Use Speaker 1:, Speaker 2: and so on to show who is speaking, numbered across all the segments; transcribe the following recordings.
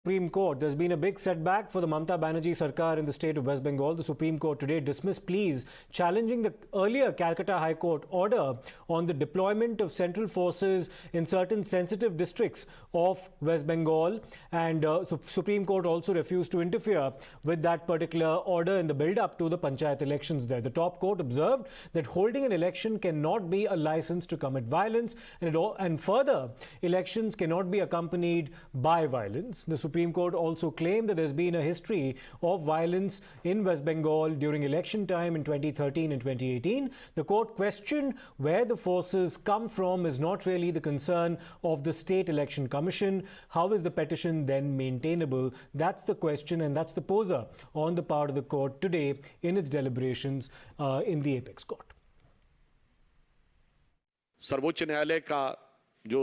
Speaker 1: Supreme Court. There's been a big setback for the Mamata Banerjee Sarkar in the state of West Bengal. The Supreme Court today dismissed pleas challenging the earlier Calcutta High Court order on the deployment of central forces in certain sensitive districts of West Bengal. And the Supreme Court also refused to interfere with that particular order in the build-up to the panchayat elections there. The top court observed that holding an election cannot be a license to commit violence, and further, elections cannot be accompanied by violence. The Supreme Court also claimed that there's been a history of violence in West Bengal during election time in 2013 and 2018. The court questioned where the forces come from is not really the concern of the State Election Commission. How is the petition then maintainable? That's the question, and that's the poser on the part of the court today in its deliberations in the apex court.
Speaker 2: सर्वोच्च न्यायालय का जो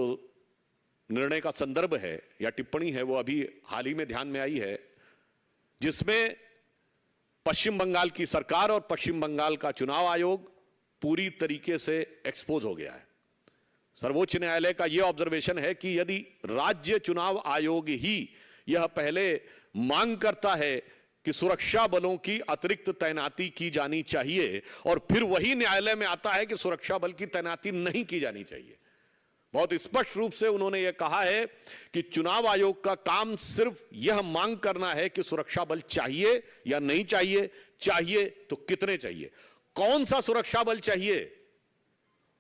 Speaker 2: निर्णय का संदर्भ है या टिप्पणी है वो अभी हाल ही में ध्यान में आई है, जिसमें पश्चिम बंगाल की सरकार और पश्चिम बंगाल का चुनाव आयोग पूरी तरीके से एक्सपोज हो गया है। सर्वोच्च न्यायालय का यह ऑब्जर्वेशन है कि यदि राज्य चुनाव आयोग ही यह पहले मांग करता है कि सुरक्षा बलों की अतिरिक्त तैनाती की जानी चाहिए और फिर वही न्यायालय में आता है कि सुरक्षा बल की तैनाती नहीं की जानी चाहिए, बहुत स्पष्ट रूप से उन्होंने यह कहा है कि चुनाव आयोग का काम सिर्फ यह मांग करना है कि सुरक्षा बल चाहिए या नहीं चाहिए, चाहिए तो कितने चाहिए, कौन सा सुरक्षा बल चाहिए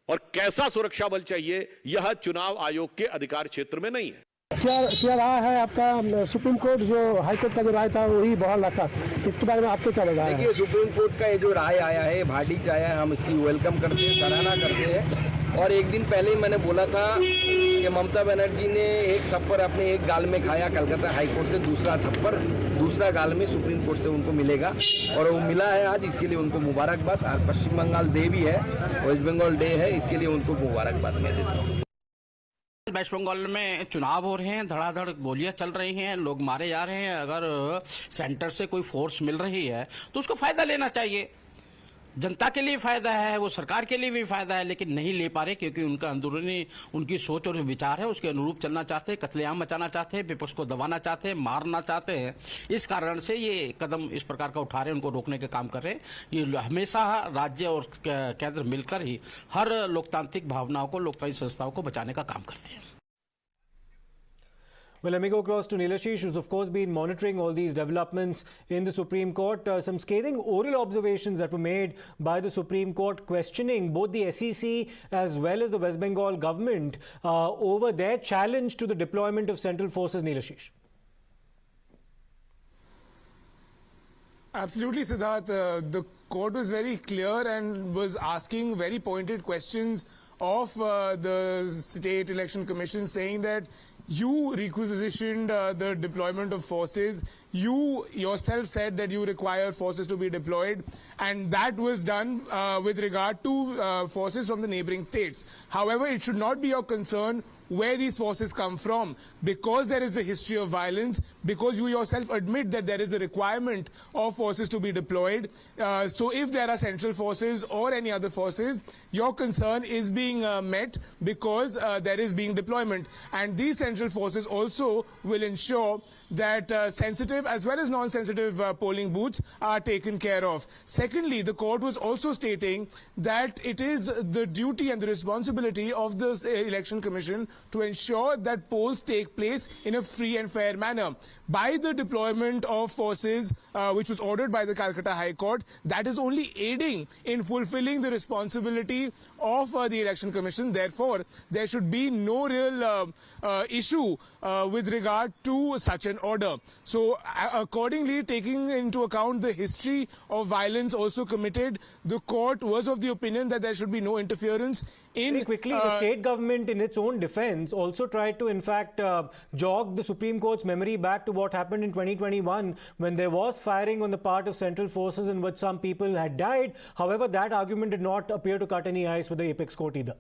Speaker 2: और कैसा सुरक्षा बल चाहिए, यह चुनाव आयोग के अधिकार क्षेत्र में नहीं है।
Speaker 3: क्या रहा है आपका? सुप्रीम कोर्ट जो हाईकोर्ट का जो राय था वही बहाल रखा, इसके बारे में आपको क्या लगा?
Speaker 4: देखिए, सुप्रीम कोर्ट का ये जो राय आया है, वर्डिक्ट आया है, हम इसकी वेलकम करते हैं, सराहना करते हैं। और एक दिन पहले ही मैंने बोला था कि ममता बनर्जी ने एक थप्पड़ अपने एक गाल में खाया कलकत्ता हाईकोर्ट से, दूसरा थप्पड़ दूसरा गाल में सुप्रीम कोर्ट से उनको मिलेगा और वो मिला है आज, इसके लिए उनको मुबारकबाद। आज पश्चिम बंगाल डे भी है, वेस्ट बंगाल डे है, इसके लिए उनको मुबारकबाद मैं देता हूँ।
Speaker 5: वेस्ट बंगाल में चुनाव हो रहे हैं, धड़ाधड़ गोलियां चल रही हैं, लोग मारे जा रहे हैं। अगर सेंटर से कोई फोर्स मिल रही है तो उसको फायदा लेना चाहिए। जनता के लिए फायदा है, वो सरकार के लिए भी फायदा है, लेकिन नहीं ले पा रहे क्योंकि उनका अंदरूनी उनकी सोच और विचार है उसके अनुरूप चलना चाहते हैं, कत्लेआम मचाना चाहते हैं, विपक्ष को दबाना चाहते हैं, मारना चाहते हैं। इस कारण से ये कदम इस प्रकार का उठा रहे हैं, उनको रोकने का काम कर रहे हैं। ये हमेशा राज्य और केंद्र मिलकर ही हर लोकतांत्रिक भावनाओं को, लोकतांत्रिक संस्थाओं को बचाने का काम करते हैं।
Speaker 1: Well, let me go across to Nilashish, who's of course been monitoring all these developments in the Supreme Court. Some scathing oral observations that were made by the Supreme Court questioning both the SEC as well as the West Bengal government over their challenge to the deployment of central forces. Nilashish.
Speaker 6: Absolutely, Siddharth. The court was very clear and was asking very pointed questions of the State Election Commission, saying that you requisitioned the deployment of forces. You yourself said that you require forces to be deployed, and that was done with regard to forces from the neighboring states. However, it should not be your concern where these forces come from, because there is a history of violence, because you yourself admit that there is a requirement of forces to be deployed. So if there are central forces or any other forces, your concern is being met because there is being deployment. And these central forces also will ensure that sensitive as well as non-sensitive polling booths are taken care of. Secondly, the court was also stating that it is the duty and the responsibility of the Election Commission to ensure that polls take place in a free and fair manner. By the deployment of forces, which was ordered by the Calcutta High Court, that is only aiding in fulfilling the responsibility of the Election Commission. Therefore, there should be no real issue with regard to such an order. So, accordingly, taking into account the history of violence also committed, the court was of the opinion that there should be no interference.
Speaker 1: Very quickly, the state government, in its own defense, also tried to, in fact, jog the Supreme Court's memory back to what happened in 2021 when there was firing on the part of central forces in which some people had died. However, that argument did not appear to cut any ice with the apex court either.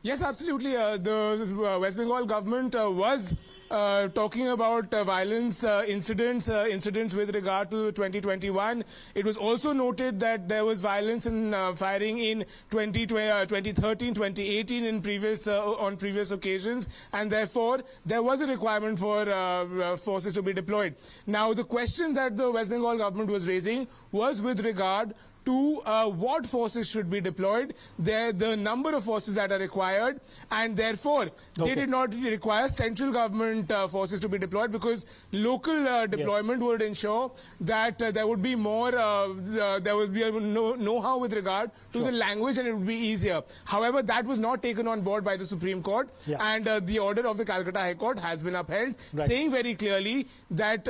Speaker 6: Yes, absolutely. The West Bengal government was talking about incidents with regard to 2021. It was also noted that there was violence and firing in 2013, 2018 in on previous occasions, and therefore there was a requirement for forces to be deployed. Now, the question that the West Bengal government was raising was with regard to what forces should be deployed, the number of forces that are required, and therefore they did not require central government forces to be deployed, because local deployment would ensure that there would be more, there would be a know-how with regard to the language, and it would be easier. However, that was not taken on board by the Supreme Court, and the order of the Calcutta High Court has been upheld, saying very clearly that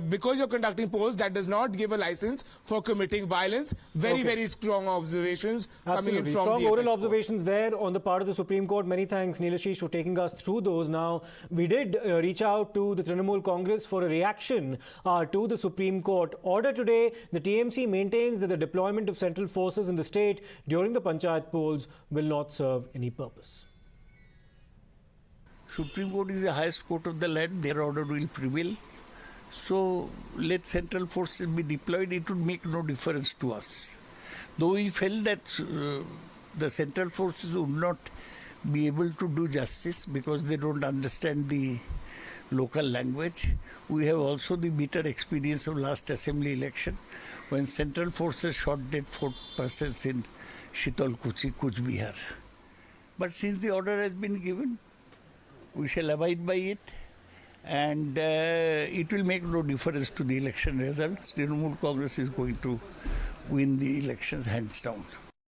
Speaker 6: because you're conducting polls, that does not give a license for committing violence. Very strong observations coming in from
Speaker 1: strong
Speaker 6: the
Speaker 1: oral
Speaker 6: Apex
Speaker 1: observations there on the part of the Supreme Court. Many thanks, Neelashish, for taking us through those. Now, we did reach out to the Trinamool Congress for a reaction to the Supreme Court order today. The TMC maintains that the deployment of central forces in the state during the panchayat polls will not serve any purpose.
Speaker 7: Supreme Court is the highest court of the land. Their order will prevail. So let central forces be deployed. It would make no difference to us. Though we felt that the central forces would not be able to do justice because they don't understand the local language. We have also the bitter experience of last assembly election when central forces shot dead 4 persons in Shitolkuchi, Kuch Bihar. But since the order has been given, we shall abide by it. And it will make no difference to the election results. Trinamool Congress is going to win the elections hands down.